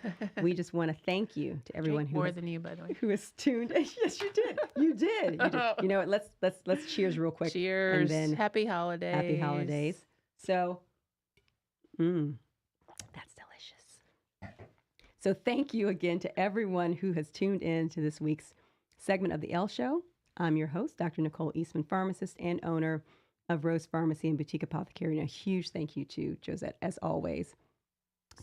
We just want to thank you to everyone More than you, by the way. who is tuned. Yes, you did. You did. You know what? Let's cheers real quick. Cheers. And then Happy holidays. Happy holidays. So, that's delicious. So thank you again to everyone who has tuned in to this week's segment of the L Show. I'm your host, Dr. Nicole Eastman, pharmacist and owner of Rose Pharmacy and Boutique Apothecary. And a huge thank you to Josette, as always.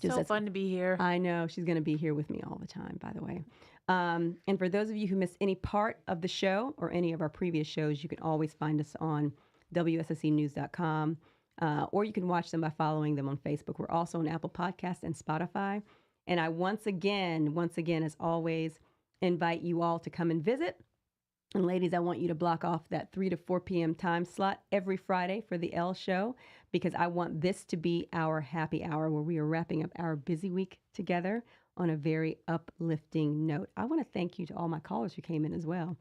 So fun to be here. I know. She's going to be here with me all the time, by the way. And for those of you who missed any part of the show or any of our previous shows, you can always find us on WSSCnews.com, or you can watch them by following them on Facebook. We're also on Apple Podcasts and Spotify. And I once again, as always, invite you all to come and visit. And ladies, I want you to block off that 3 to 4 p.m. time slot every Friday for the L Show, because I want this to be our happy hour where we are wrapping up our busy week together on a very uplifting note. I want to thank you to all my callers who came in as well.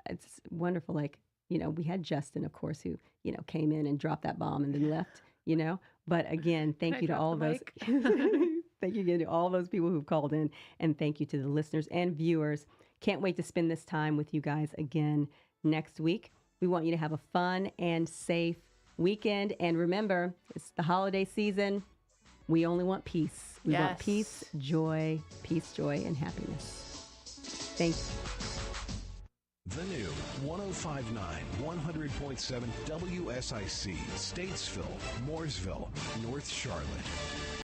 It's wonderful. Like, we had Justin, of course, who, came in and dropped that bomb and then left, But again, thank you to all of those. Thank you again to all those people who've called in, and thank you to the listeners and viewers. Can't wait to spend this time with you guys again next week. We want you to have a fun and safe weekend. And remember, it's the holiday season. We only want peace. We want peace, joy, and happiness. Thank you. The new 105.9, 100.7 WSIC, Statesville, Mooresville, North Charlotte.